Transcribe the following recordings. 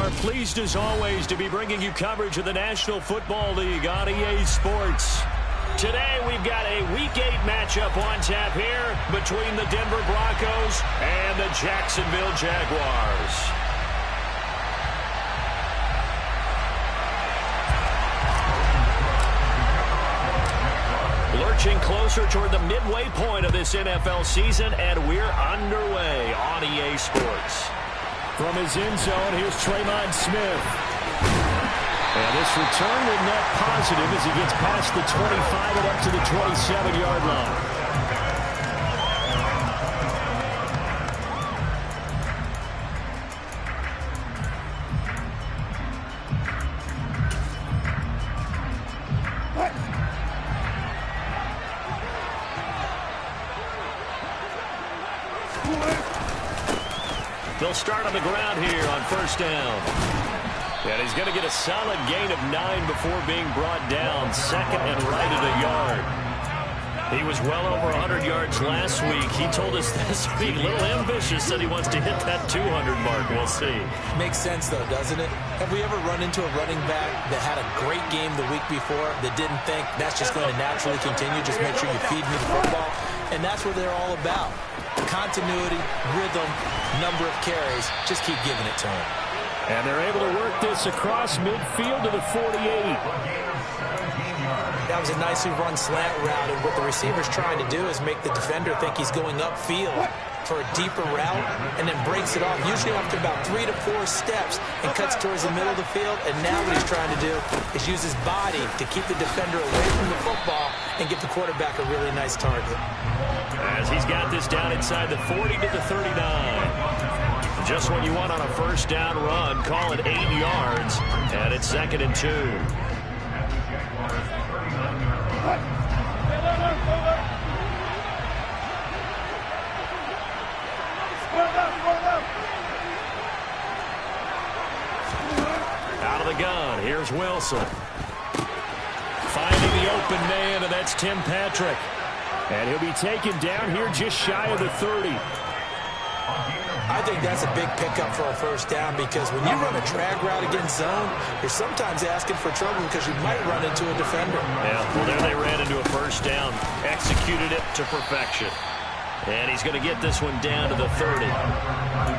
are pleased as always to be bringing you coverage of the National Football League on EA Sports. Today we've got a Week 8 matchup on tap here between the Denver Broncos and the Jacksonville Jaguars. Lurching closer toward the midway point of this NFL season, and we're underway on EA Sports. From his end zone, here's Tremont Smith. And this return will net positive as he gets past the 25 and up to the 27-yard line. They'll start on the ground here on first down. And he's going to get a solid gain of 9 before being brought down. Second and right at a yard. He was well over 100 yards last week. He told us this week, a little ambitious, said he wants to hit that 200 mark. We'll see. Makes sense, though, doesn't it? Have we ever run into a running back that had a great game the week before that didn't think that's just going to naturally continue? Just make sure you feed me the football. And that's what they're all about. Continuity, rhythm, number of carries. Just keep giving it to him. And they're able to work this across midfield to the 48. That was a nicely run slant route, and what the receiver's trying to do is make the defender think he's going upfield for a deeper route, and then breaks it off, usually after about 3 to 4 steps, and cuts towards the middle of the field. And now what he's trying to do is use his body to keep the defender away from the football and give the quarterback a really nice target. As he's got this down inside the 40 to the 39. Just what you want on a first down run. Call it 8 yards, and it's 2nd and 2. Out of the gun, here's Wilson. Finding the open man, and that's Tim Patrick. And he'll be taken down here just shy of the 30. I think that's a big pickup for a first down, because when you run a drag route against zone, you're sometimes asking for trouble because you might run into a defender. Yeah, well, there they ran into a first down. Executed it to perfection. And he's going to get this one down to the 30.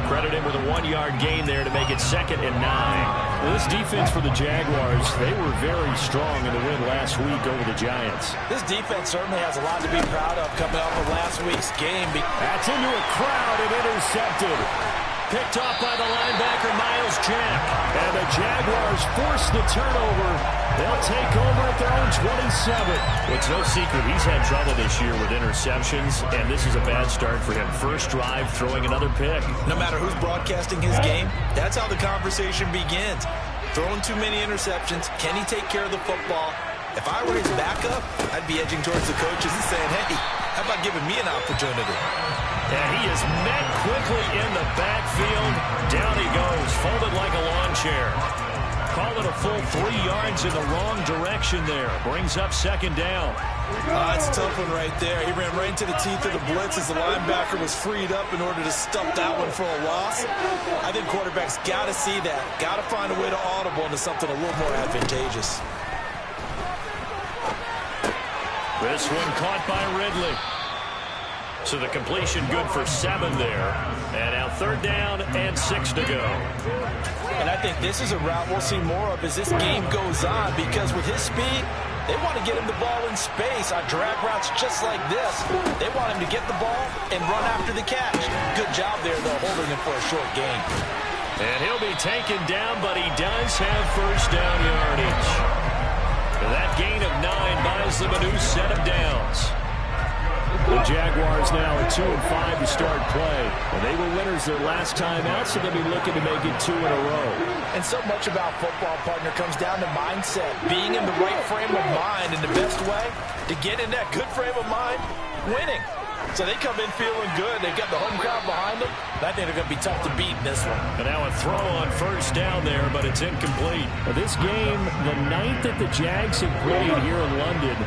Credit him with a 1-yard gain there to make it 2nd and 9. Well, this defense for the Jaguars, they were very strong in the win last week over the Giants. This defense certainly has a lot to be proud of coming off of last week's game. That's into a crowd and intercepted. Picked off by the linebacker, Miles Jack. And the Jaguars force the turnover. They'll take over at their own 27. Well, it's no secret he's had trouble this year with interceptions, and this is a bad start for him. First drive, throwing another pick. No matter who's broadcasting his game, that's how the conversation begins. Throwing too many interceptions. Can he take care of the football? If I were his backup, I'd be edging towards the coaches and saying, hey, how about giving me an opportunity? And he is met quickly in the backfield. Down he goes, folded like a lawn chair. Call it a full 3 yards in the wrong direction there. Brings up 2nd down. It's a tough one right there. He ran right into the teeth of the blitz as the linebacker was freed up in order to stuff that one for a loss. I think quarterbacks got to see that. Got to find a way to audible into something a little more advantageous. This one caught by Ridley. So the completion good for 7 there. And now 3rd down and 6 to go. And I think this is a route we'll see more of as this game goes on, because with his speed, they want to get him the ball in space on drag routes just like this. They want him to get the ball and run after the catch. Good job there, though, holding him for a short gain. And he'll be taken down, but he does have first down yardage. That gain of 9 buys them a new set of downs. The Jaguars now at 2-5 to start play. And they were winners their last time out, so they'll be looking to make it 2 in a row. And so much about football, partner, comes down to mindset. Being in the right frame of mind, and the best way to get in that good frame of mind, winning. So they come in feeling good. They've got the home crowd behind them. I think they're going to be tough to beat in this one. And now a throw on first down there, but it's incomplete. This game, the 9th that the Jags have played here in London,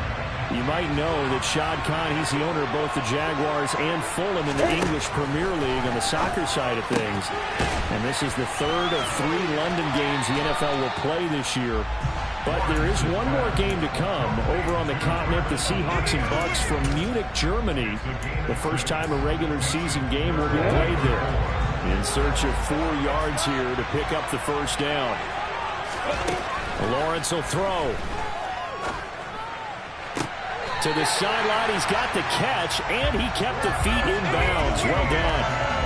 You might know that Shad Khan, he's the owner of both the Jaguars and Fulham in the English Premier League on the soccer side of things. And this is the third of 3 London games the NFL will play this year. But there is one more game to come. Over on the continent, the Seahawks and Bucks from Munich, Germany. The first time a regular season game will be played there. In search of 4 yards here to pick up the first down. Lawrence will throw. To the sideline, he's got the catch, and he kept the feet in bounds. Well done.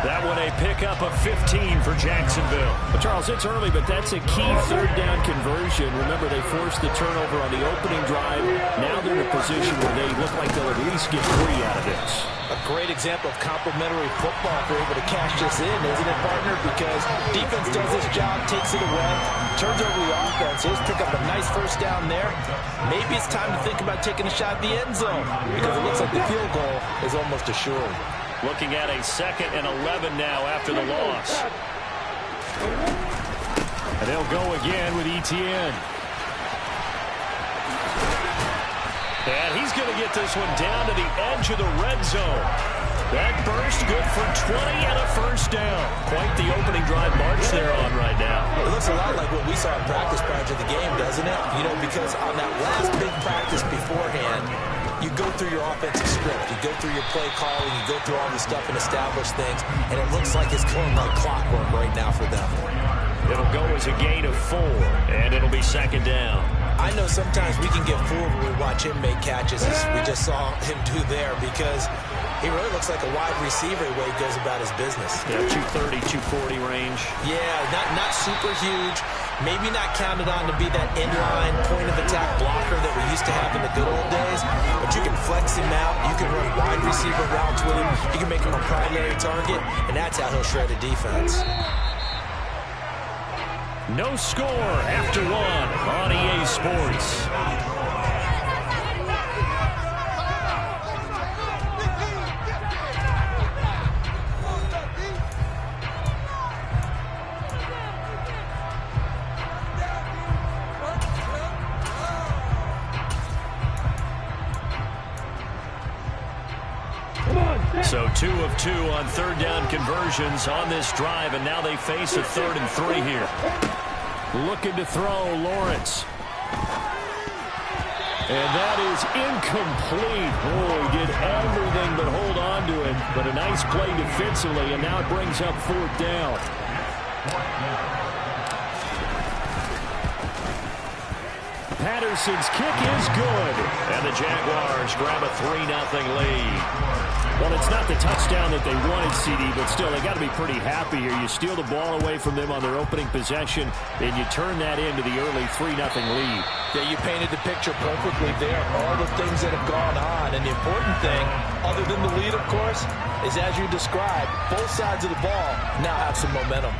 That one a pickup of 15 for Jacksonville. Well, Charles, it's early, but that's a key third down conversion. Remember, they forced the turnover on the opening drive. Now they're in a position where they look like they'll at least get 3 out of this. A great example of complementary football if they're able to cash this in, isn't it, partner? Because defense does this job, takes it away, turns over the offense. He'll pick up a nice first down there. Maybe it's time to think about taking a shot at the end zone because it looks like the field goal is almost assured. Looking at a 2nd and 11 now after the loss. And they'll go again with Etienne. And he's going to get this one down to the edge of the red zone. That burst good for 20 and a first down. Quite the opening drive march they're on right now. It looks a lot like what we saw in practice prior to the game, doesn't it? You know, because on that last big practice beforehand, you go through your offensive script, you go through your play calling, you go through all the stuff and establish things, and it looks like it's going like clockwork right now for them. It'll go as a gain of 4, and it'll be 2nd down. I know sometimes we can get fooled when we watch him make catches, as we just saw him do there, because he really looks like a wide receiver the way he goes about his business. Yeah, 230, 240 range. Yeah, not super huge. Maybe not counted on to be that inline point-of-attack blocker that we used to have in the good old days, but you can flex him out. You can run wide receiver routes with him. You can make him a primary target, and that's how he'll shred a defense. No score after 1 on EA Sports. So 2 of 2 on third down conversions on this drive, and now they face a 3rd and 3 here. Looking to throw, Lawrence. And that is incomplete. Oh, he did everything but hold on to it. But a nice play defensively, and now it brings up 4th down. Patterson's kick is good. And the Jaguars grab a 3-0 lead. Well, it's not the touchdown that they wanted, CD, but still, they got to be pretty happy here. You steal the ball away from them on their opening possession, and you turn that into the early 3-0 lead. Yeah, you painted the picture perfectly there. All the things that have gone on, and the important thing, other than the lead, of course, is as you described, both sides of the ball now have some momentum.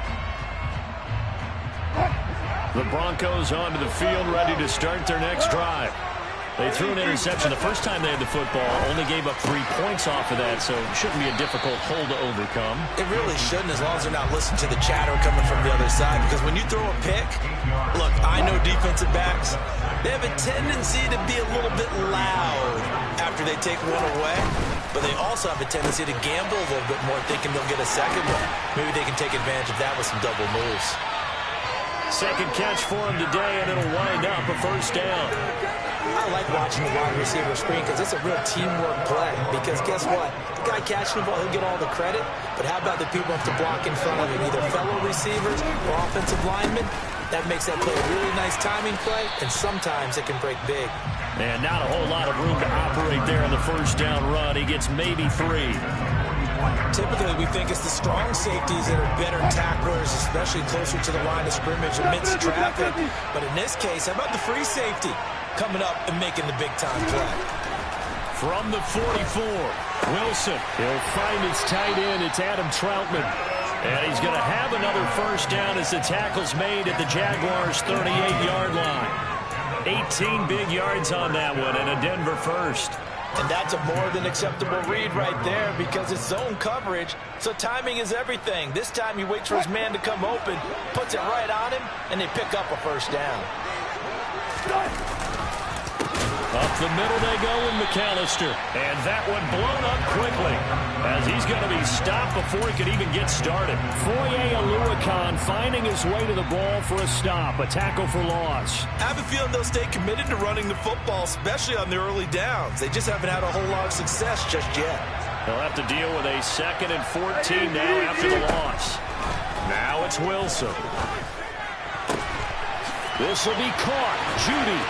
The Broncos onto the field, ready to start their next drive. They threw an interception the first time they had the football, only gave up 3 points off of that, so it shouldn't be a difficult hole to overcome. It really shouldn't, as long as they're not listening to the chatter coming from the other side, because when you throw a pick, look, I know defensive backs, they have a tendency to be a little bit loud after they take one away, but they also have a tendency to gamble a little bit more, thinking they'll get a second one. Maybe they can take advantage of that with some double moves. Second catch for him today, and it'll wind up a first down. I like watching the wide receiver screen because it's a real teamwork play. Because guess what? The guy catching the ball, he'll get all the credit. But how about the people who have to block in front of him, either fellow receivers or offensive linemen? That makes that play a really nice timing play, and sometimes it can break big. And not a whole lot of room to operate there on the first down run. He gets maybe 3. Typically, we think it's the strong safeties that are better tacklers, especially closer to the line of scrimmage amidst traffic. But in this case, how about the free safety coming up and making the big-time play? From the 44, Wilson. He'll find his tight end. It's Adam Troutman. And he's going to have another first down as the tackle's made at the Jaguars' 38-yard line. 18 big yards on that one, and a Denver first. And that's a more than acceptable read right there because it's zone coverage, so timing is everything. This time he waits for his man to come open, puts it right on him, and they pick up a first down. Up the middle they go with McAllister. And that one blown up quickly as he's going to be stopped before he could even get started. Foye Oluwakan finding his way to the ball for a stop. A tackle for loss. I have a feeling they'll stay committed to running the football, especially on the early downs. They just haven't had a whole lot of success just yet. They'll have to deal with a 2nd and 14 now after the loss. Now it's Wilson. This will be caught. Judy.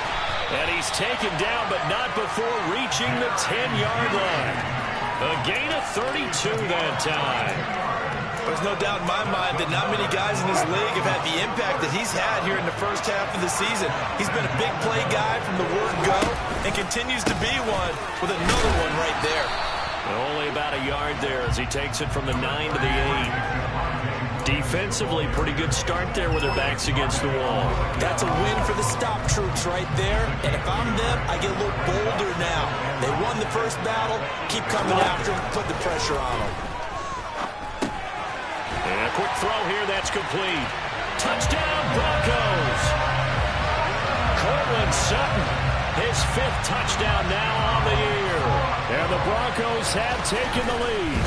And he's taken down, but not before reaching the 10-yard line. A gain of 32 that time. There's no doubt in my mind that not many guys in this league have had the impact that he's had here in the first half of the season. He's been a big play guy from the word go and continues to be one with another one right there. Only about a yard there as he takes it from the 9 to the 8. Defensively, pretty good start there with their backs against the wall. That's a win for the stop troops right there. And if I'm them, I get a little bolder now. They won the first battle. Keep coming after them. Put the pressure on them. And a quick throw here. That's complete. Touchdown, Broncos. Cortland Sutton, his 5th touchdown now on the year. And the Broncos have taken the lead.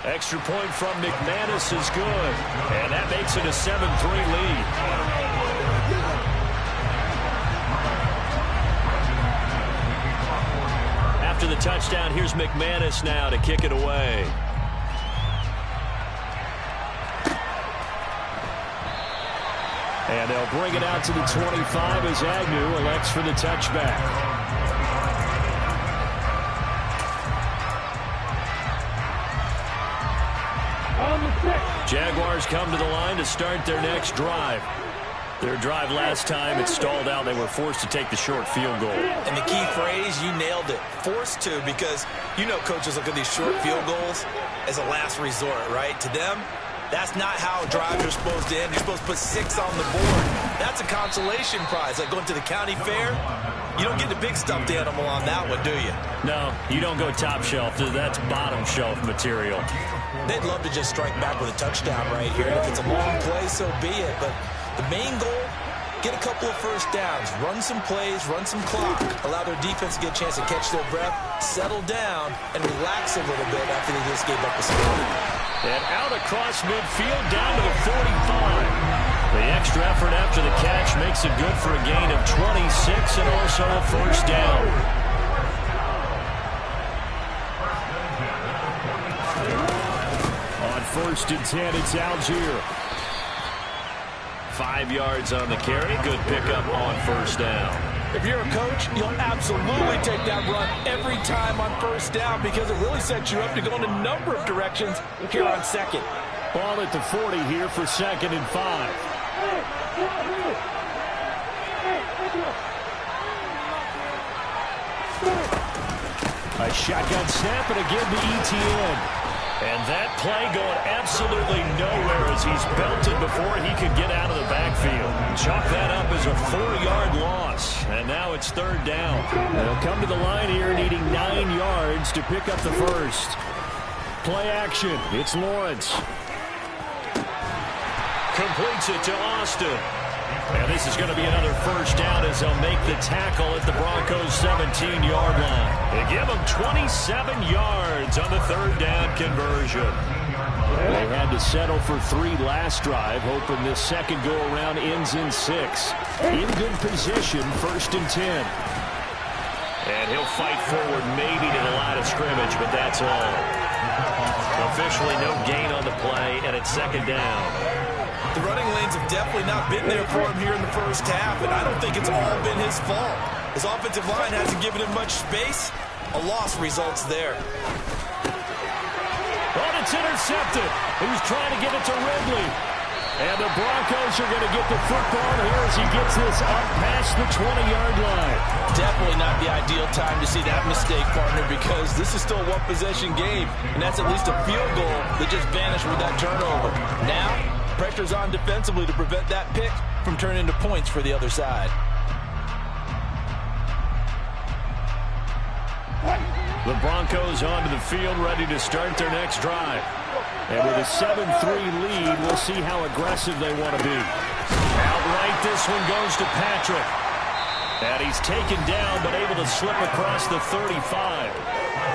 Extra point from McManus is good. And that makes it a 7-3 lead. After the touchdown, here's McManus now to kick it away. And they'll bring it out to the 25 as Agnew elects for the touchback. Jaguars come to the line to start their next drive. Their drive last time, it stalled out. They were forced to take the short field goal. And the key phrase, you nailed it, forced to, because you know coaches look at these short field goals as a last resort, right? To them, that's not how drives are supposed to end. You're supposed to put 6 on the board. That's a consolation prize. Like going to the county fair, you don't get the big stuffed animal on that one, do you? No, you don't go top shelf. That's bottom shelf material. They'd love to just strike back with a touchdown right here. And if it's a long play, so be it. But the main goal, get a couple of first downs, run some plays, run some clock, allow their defense to get a chance to catch their breath, settle down, and relax a little bit after they just gave up a score. And out across midfield, down to the 45. The extra effort after the catch makes it good for a gain of 26 and also a first down. On 1st and 10, it's Algier. 5 yards on the carry. Good pickup on first down. If you're a coach, you'll absolutely take that run every time on first down because it really sets you up to go in a number of directions here on 2nd. Ball at the 40 here for 2nd and 5. A shotgun snap and again to ETN. And that play going absolutely nowhere as he's belted before he could get out of the backfield. Chalk that up as a 4-yard loss. And now it's 3rd down. They'll come to the line here needing 9 yards to pick up the first. Play action. It's Lawrence. Completes it to Austin. And this is going to be another first down as they'll make the tackle at the Broncos' 17-yard line. They give them 27 yards on the 3rd down conversion. They had to settle for 3 last drive, hoping this second go-around ends in 6. In good position, 1st and 10. And he'll fight forward maybe to the line of scrimmage, but that's all. Officially no gain on the play, and it's 2nd down. The running lanes have definitely not been there for him here in the first half, and I don't think it's all been his fault. His offensive line hasn't given him much space. A loss results there. Oh, it's intercepted. He was trying to get it to Ridley. And the Broncos are going to get the football here as he gets this up past the 20-yard line. Definitely not the ideal time to see that mistake, partner, because this is still a one-possession game, and that's at least a field goal that just vanished with that turnover. Now, pressure's on defensively to prevent that pick from turning into points for the other side. The Broncos onto the field, ready to start their next drive. And with a 7-3 lead, we'll see how aggressive they want to be. Outright, this one goes to Patrick. And he's taken down, but able to slip across the 35.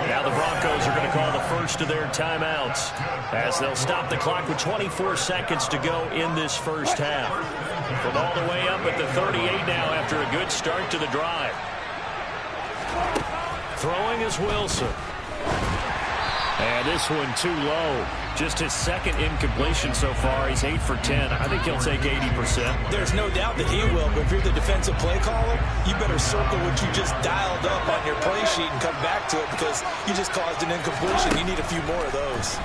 Now the Broncos are going to call the first of their timeouts as they'll stop the clock with 24 seconds to go in this first half. From all the way up at the 38 now after a good start to the drive. Throwing is Wilson. And this one too low. Just his second incompletion so far. He's 8 for 10. I think he'll take 80%. There's no doubt that he will, but if you're the defensive play caller, you better circle what you just dialed up on your play sheet and come back to it because you just caused an incompletion. You need a few more of those.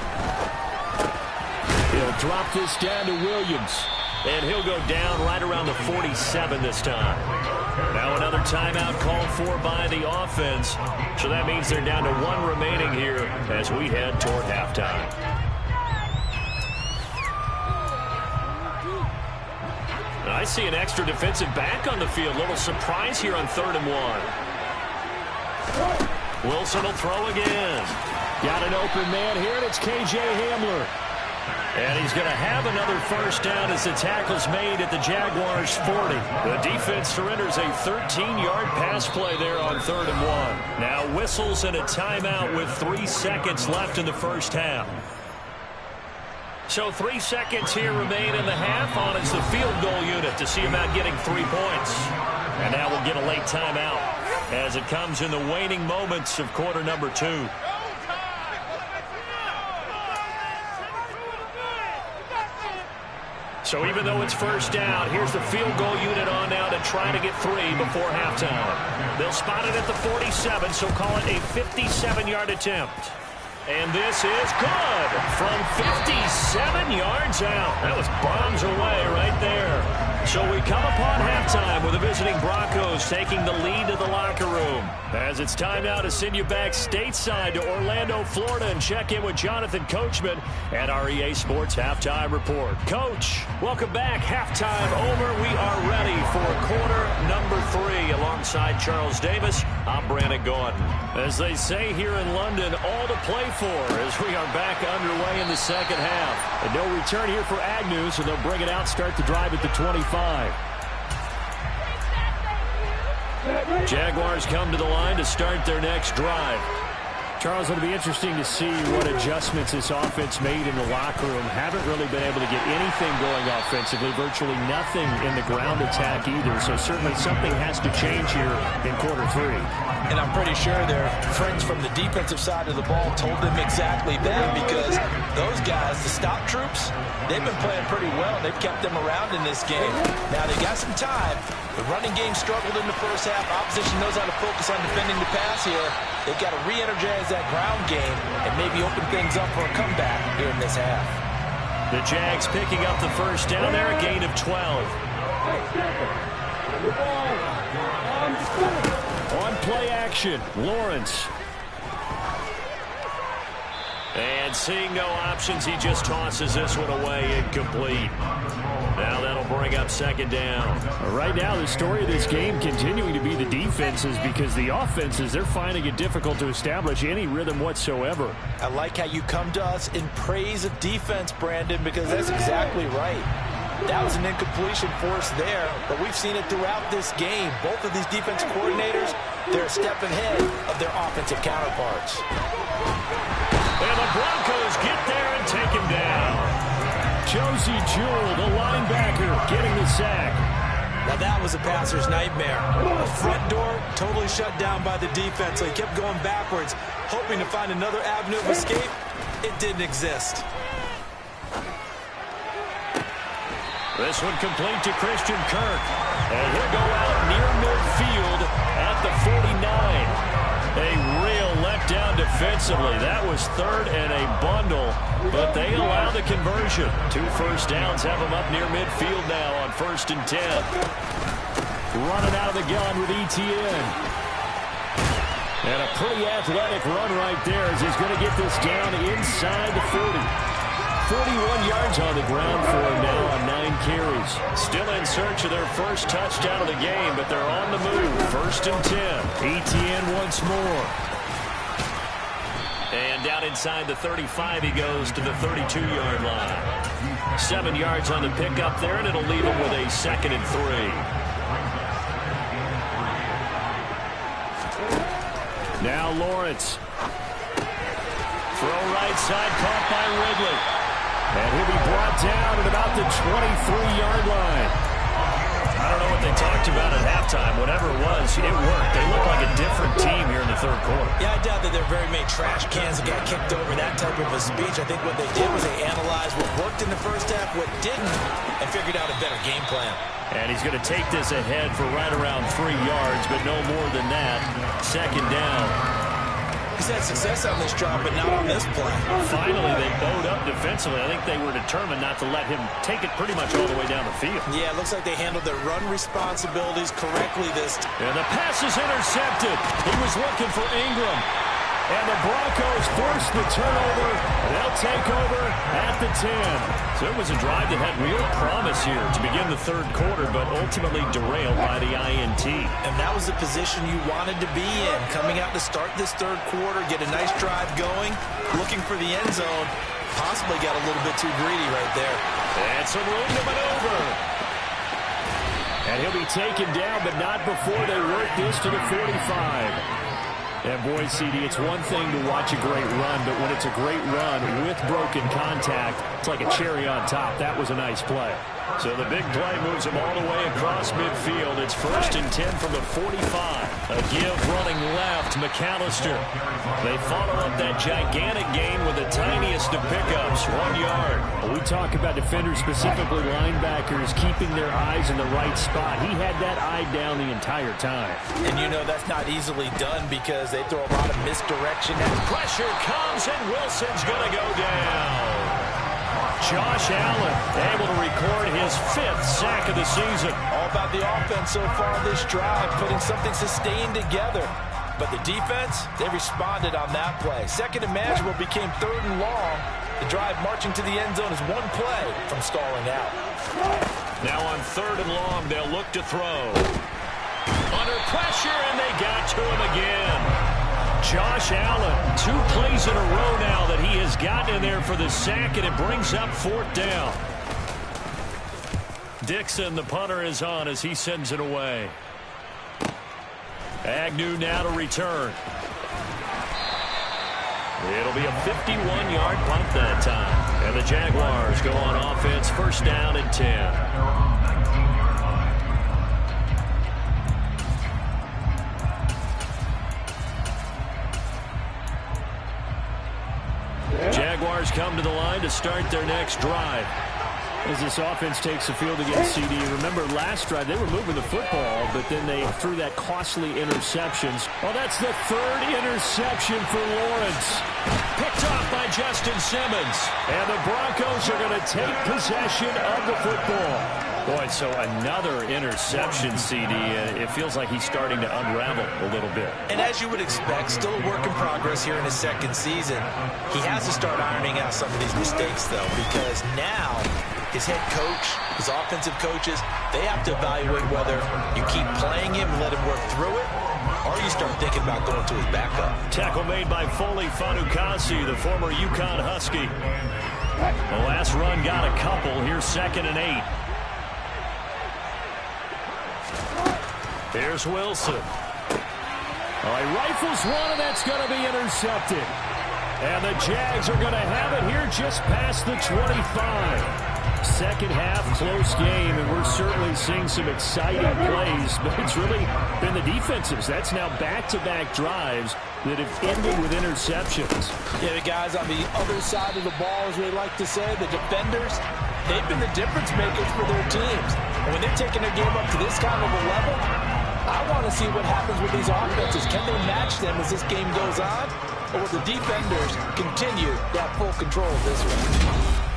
He'll drop this down to Williams. And he'll go down right around the 47 this time. Now another timeout called for by the offense. So that means they're down to 1 remaining here as we head toward halftime. And I see an extra defensive back on the field. Little surprise here on 3rd and 1. Wilson will throw again. Got an open man here, and it's K.J. Hamler. And he's going to have another first down as the tackle's made at the Jaguars' 40. The defense surrenders a 13-yard pass play there on 3rd and 1. Now whistles and a timeout with 3 seconds left in the first half. So 3 seconds here remain in the half. On is the field goal unit to see about getting 3 points. And now we'll get a late timeout as it comes in the waning moments of quarter number 2. So even though it's first down, here's the field goal unit on now to try to get 3 before halftime. They'll spot it at the 47, so call it a 57-yard attempt. And this is good from 57 yards out. That was bombs away right there. So we come upon halftime with the visiting Broncos taking the lead to the locker room. As it's time now to send you back stateside to Orlando, Florida, and check in with Jonathan Coachman at our EA Sports Halftime Report. Coach, welcome back. Halftime over. We are ready for quarter number 3 alongside Charles Davis. I'm Brandon Gordon. As they say here in London, all to play for as we are back underway in the second half. And no return here for Agnew, so they'll bring it out, start the drive at the 25. Jaguars come to the line to start their next drive. Charles, it'll be interesting to see what adjustments this offense made in the locker room. Haven't really been able to get anything going offensively, virtually nothing in the ground attack either. So certainly something has to change here in quarter 3. And I'm pretty sure their friends from the defensive side of the ball told them exactly that because those guys, the stop troops, they've been playing pretty well. They've kept them around in this game. Now they got some time. The running game struggled in the first half. Opposition knows how to focus on defending the pass here. They've got to re-energize that ground game and maybe open things up for a comeback here in this half. The Jags picking up the first down there, a gain of 12. On play action, Lawrence. And seeing no options, he just tosses this one away, incomplete. Now that'll bring up second down. Right now, the story of this game continuing to be the defenses because the offenses, they're finding it difficult to establish any rhythm whatsoever. I like how you come to us in praise of defense, Brandon, because that's exactly right. That was an incompletion force there, but we've seen it throughout this game. Both of these defense coordinators, they're a step ahead of their offensive counterparts. And the Broncos get there and take him down. Josie Jewell, the linebacker, getting the sack. Now that was a passer's nightmare. The front door totally shut down by the defense, so he kept going backwards, hoping to find another avenue of escape. It didn't exist. This one complete to Christian Kirk. And he'll go out near midfield at the 49. A real letdown defensively. That was third and a bundle, but they allow the conversion. 2 first downs have them up near midfield now on 1st and 10. Running out of the gun with Etienne. And a pretty athletic run right there as he's going to get this down inside the 40. 41 yards on the ground for him now on 9 carries. Still in search of their first touchdown of the game, but they're on the move. 1st and 10. Etienne once more. And down inside the 35, he goes to the 32-yard line. 7 yards on the pickup there, and it'll leave him with a 2nd and 3. Now Lawrence. Throw right side, caught by Ridley. And he'll be brought down at about the 23-yard line. I don't know what they talked about at halftime. Whatever it was, it worked. They look like a different team here in the third quarter. Yeah, I doubt that they're very many trash cans that got kicked over, that type of a speech. I think what they did was they analyzed what worked in the first half, what didn't, and figured out a better game plan. And he's going to take this ahead for right around 3 yards, but no more than that. Second down. He's had success on this drive, but not on this play. Finally, they bowed up defensively. I think they were determined not to let him take it pretty much all the way down the field. Yeah, it looks like they handled their run responsibilities correctly this time. And the pass is intercepted. He was looking for Ingram. And the Broncos force the turnover. They'll take over at the 10. So it was a drive that had real promise here to begin the third quarter, but ultimately derailed by the INT. And that was the position you wanted to be in. Coming out to start this third quarter, get a nice drive going, looking for the end zone. Possibly got a little bit too greedy right there. And some room to maneuver. And he'll be taken down, but not before they work this to the 45. And boy, CD, it's one thing to watch a great run, but when it's a great run with broken contact, it's like a cherry on top. That was a nice play. So the big play moves him all the way across midfield. It's 1st and 10 from the 45. A give running left, McAllister. They follow up that gigantic gain with the tiniest of pickups, 1 yard. We talk about defenders, specifically linebackers, keeping their eyes in the right spot. He had that eye down the entire time. And you know that's not easily done because they throw a lot of misdirection. And pressure comes, and Wilson's going to go down. Josh Allen able to record his 5th sack of the season. All about the offense so far this drive, putting something sustained together. But the defense, they responded on that play. Second and manageable became 3rd and long. The drive marching to the end zone is one play from stalling out. Now on 3rd and long, they'll look to throw. Under pressure, and they got to him again. Josh Allen, 2 plays in a row now that he has gotten in there for the sack, and it brings up 4th down. Dixon, the punter, is on as he sends it away. Agnew now to return. It'll be a 51-yard punt that time. And the Jaguars go on offense, 1st down and 10. Jaguars come to the line to start their next drive. As this offense takes the field against CD, remember last drive they were moving the football, but then they threw that costly interceptions. Well, that's the 3rd interception for Lawrence. Picked off by Justin Simmons. And the Broncos are going to take possession of the football. Boy, so another interception, CD. It feels like he's starting to unravel a little bit. And as you would expect, still a work in progress here in his 2nd season. He has to start ironing out some of these mistakes, though, because now his head coach, his offensive coaches, they have to evaluate whether you keep playing him and let him work through it, or you start thinking about going to his backup. Tackle made by Foley Fanukasi, the former UConn Husky. The last run got a couple. Here's 2nd and 8. Here's Wilson. All right, rifles one, and that's going to be intercepted. And the Jags are going to have it here just past the 25. Second half, close game, and we're certainly seeing some exciting plays, but it's really been the defensives. That's now back-to-back drives that have ended with interceptions. Yeah, the guys on the other side of the ball, as we like to say, the defenders, they've been the difference makers for their teams. And when they're taking their game up to this kind of a level, I want to see what happens with these offenses. Can they match them as this game goes on? Or will the defenders continue to have full control of this one?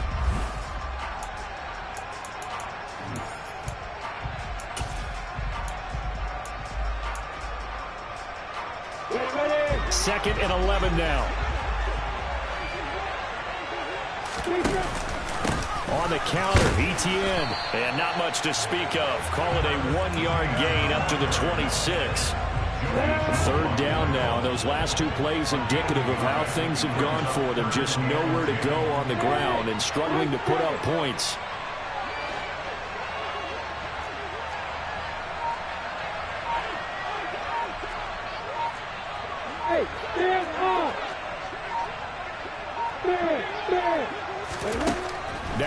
Second and 11 now. On the counter, Etienne. And not much to speak of. Call it a 1-yard gain up to the 26. 3rd down now. Those last 2 plays indicative of how things have gone for them. Just nowhere to go on the ground and struggling to put up points.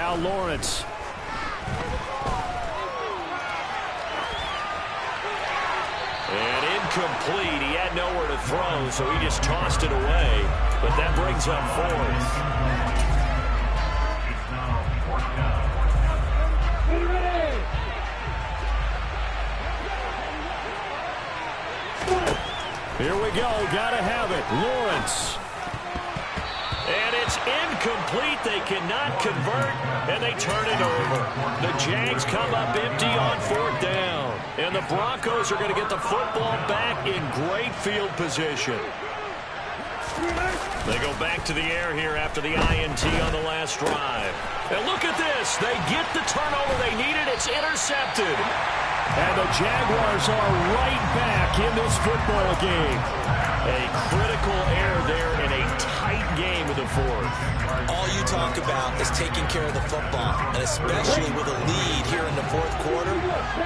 Now Lawrence. And incomplete. He had nowhere to throw, so he just tossed it away. But that brings up fourth. Here we go. Gotta have it. Lawrence. And it's incomplete. They cannot convert, and they turn it over. The Jags come up empty on fourth down. And the Broncos are going to get the football back in great field position. They go back to the air here after the INT on the last drive. And look at this. They get the turnover they needed. It's intercepted. And the Jaguars are right back in this football game. A critical error there in a tight game with the fourth. All you talk about is taking care of the football, and especially with a lead here in the fourth quarter,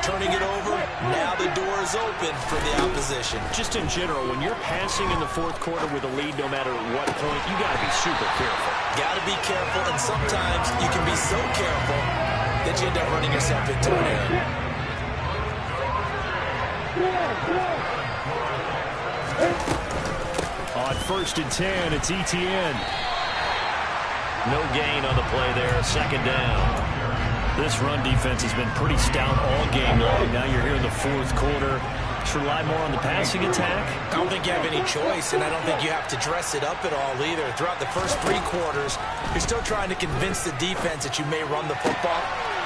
turning it over, now the door is open for the opposition. Just in general, when you're passing in the fourth quarter with a lead, no matter what point, you got to be super careful. Got to be careful, and sometimes you can be so careful that you end up running yourself into an error. On 1st and 10, it's Etienne. No gain on the play there, second down. This run defense has been pretty stout all game long. Now you're here in the fourth quarter. Just rely more on the passing attack? I don't think you have any choice, and I don't think you have to dress it up at all either. Throughout the first three quarters, you're still trying to convince the defense that you may run the football.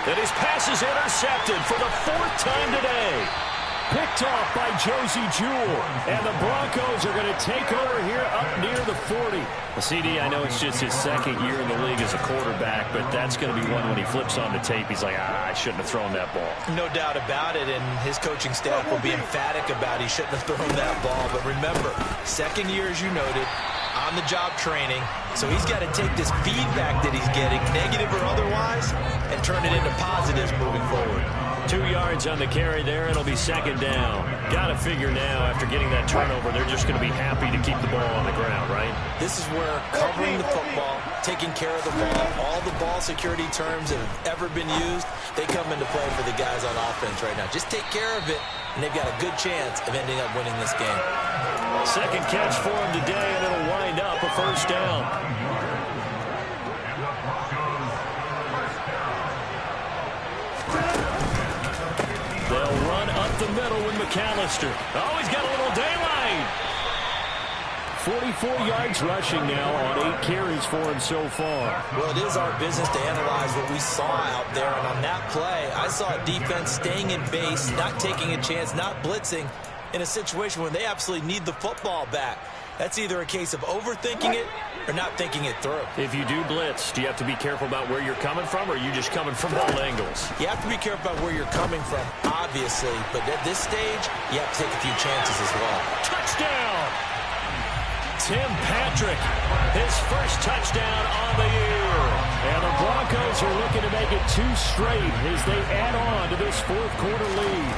And his pass is intercepted for the fourth time today. Picked off by Josie Jewell. And the Broncos are going to take over here up near the 40. Well, CD, I know it's just his second year in the league as a quarterback, but that's going to be one when he flips on the tape. He's like, I shouldn't have thrown that ball. No doubt about it, and his coaching staff will be emphatic about he shouldn't have thrown that ball. But remember, second year, as you noted, on-the-job training. So he's got to take this feedback that he's getting, negative or otherwise, and turn it into positives moving forward. 2 yards on the carry there. It'll be second down. Got to figure now, after getting that turnover, they're just going to be happy to keep the ball on the ground, right? This is where covering the football, taking care of the ball, all the ball security terms that have ever been used, they come into play for the guys on offense right now. Just take care of it, and they've got a good chance of ending up winning this game. Second catch for him today, and it'll wind up a first down. They'll run up the middle with McAllister. Oh, he's got a little daylight. 44 yards rushing now on 8 carries for him so far. Well, it is our business to analyze what we saw out there. And on that play, I saw a defense staying in base, not taking a chance, not blitzing in a situation where they absolutely need the football back. That's either a case of overthinking it or not thinking it through. If you do blitz, do you have to be careful about where you're coming from, or are you just coming from all angles? You have to be careful about where you're coming from, obviously. But at this stage, you have to take a few chances as well. Touchdown! Tim Patrick, his first touchdown on the year. And the Broncos are looking to make it 2 straight as they add on to this fourth quarter lead.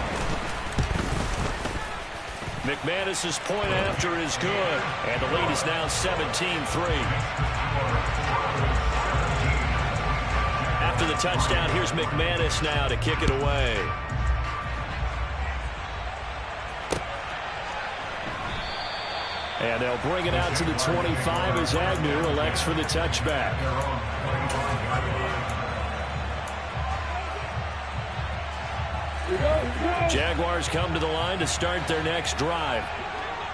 McManus's point after is good, and the lead is now 17-3. After the touchdown, here's McManus now to kick it away. And they'll bring it out to the 25 as Agnew elects for the touchback. Jaguars come to the line to start their next drive.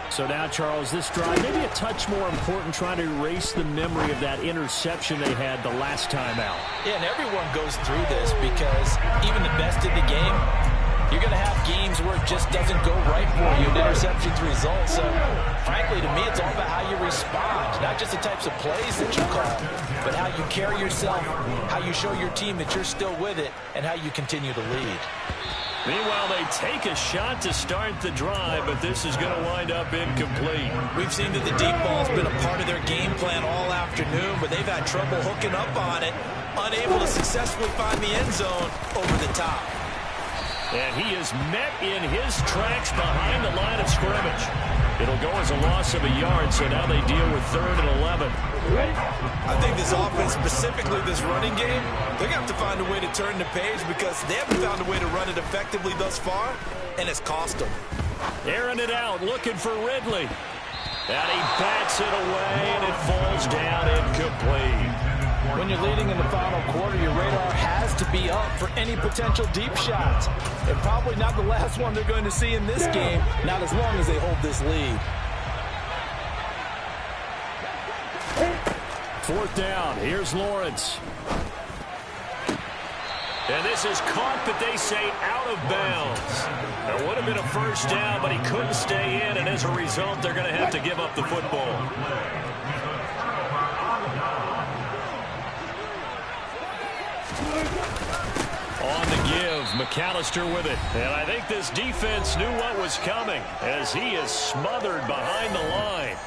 So now, Charles, this drive maybe a touch more important, trying to erase the memory of that interception they had the last time out. Yeah, and everyone goes through this because even the best in the game, you're going to have games where it just doesn't go right for you, and interceptions result. So, frankly, to me, it's all about how you respond, not just the types of plays that you call, but how you carry yourself, how you show your team that you're still with it, and how you continue to lead. Meanwhile, they take a shot to start the drive, but this is going to wind up incomplete. We've seen that the deep ball's been a part of their game plan all afternoon, but they've had trouble hooking up on it, unable to successfully find the end zone over the top. And he is met in his tracks behind the line of scrimmage. It'll go as a loss of a yard, so now they deal with 3rd and 11. I think this offense, specifically this running game, they're going to have to find a way to turn the page because they haven't found a way to run it effectively thus far, and it's cost them. Airing it out, looking for Ridley. And he bats it away, and it falls down incomplete. When you're leading in the final quarter, your radar has to be up for any potential deep shots. And probably not the last one they're going to see in this game, not as long as they hold this lead. 4th down. Here's Lawrence. And this is caught, but they say out of bounds. It would have been a first down, but he couldn't stay in, and as a result, they're going to have to give up the football. On the give, McAllister with it. And I think this defense knew what was coming as he is smothered behind the line.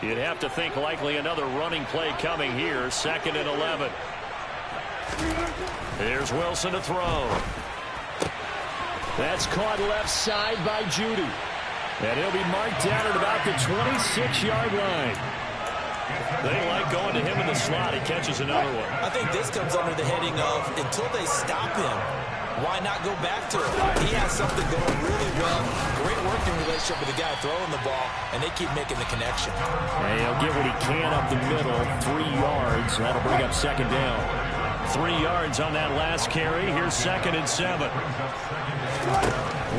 You'd have to think likely another running play coming here. 2nd and 11. Here's Wilson to throw. That's caught left side by Judy. And he'll be marked down at about the 26-yard line. They like going to him in the slot. He catches another one. I think this comes under the heading of until they stop him, why not go back to it? He has something going really well. Great working relationship with the guy throwing the ball, and they keep making the connection. And he'll get what he can up the middle, 3 yards. That'll bring up 2nd down. 3 yards on that last carry. Here's 2nd and 7.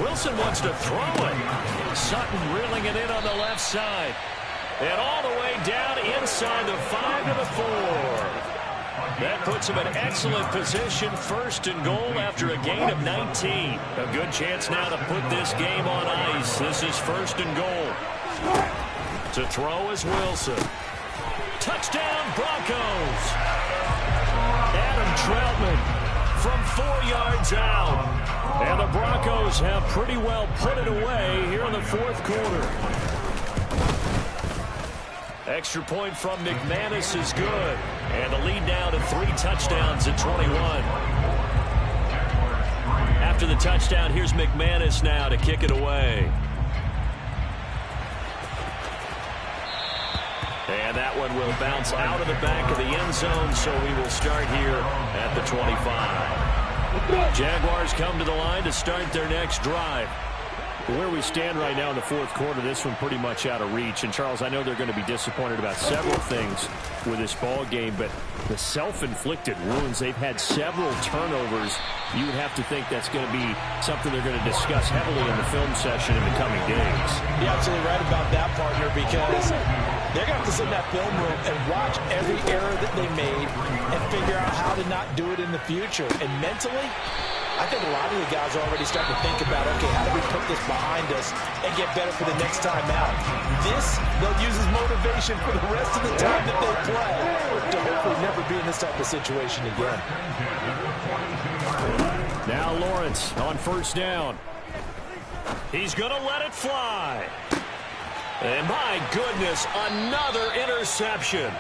Wilson wants to throw it. Sutton reeling it in on the left side. And all the way down inside the 5 to the 4. That puts him in excellent position. 1st and goal after a gain of 19. A good chance now to put this game on ice. This is 1st and goal. To throw is Wilson. Touchdown, Broncos. Adam Troutman from 4 yards out. And the Broncos have pretty well put it away here in the 4th quarter. Extra point from McManus is good. And the lead now to 3 touchdowns at 21. After the touchdown, here's McManus now to kick it away. And that one will bounce out of the back of the end zone, so we will start here at the 25. Jaguars come to the line to start their next drive. Where we stand right now in the 4th quarter, this one pretty much out of reach. And, Charles, I know they're going to be disappointed about several things with this ball game, but the self-inflicted wounds, they've had several turnovers. You would have to think that's going to be something they're going to discuss heavily in the film session in the coming days. You're absolutely right about that, partner, because they're going to have to sit in that film room and watch every error that they made and figure out how to not do it in the future. And mentally, I think a lot of the guys are already starting to think about, okay, how do we put this behind us and get better for the next time out? This, they'll use as motivation for the rest of the time that they play to hopefully never be in this type of situation again. Now Lawrence on 1st down. He's going to let it fly. And my goodness, another interception.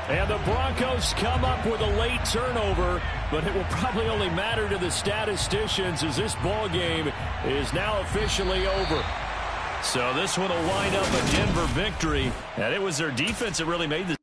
And the Broncos come up with a late turnover, but it will probably only matter to the statisticians as this ball game is now officially over. So this one will wind up a Denver victory, and it was their defense that really made this.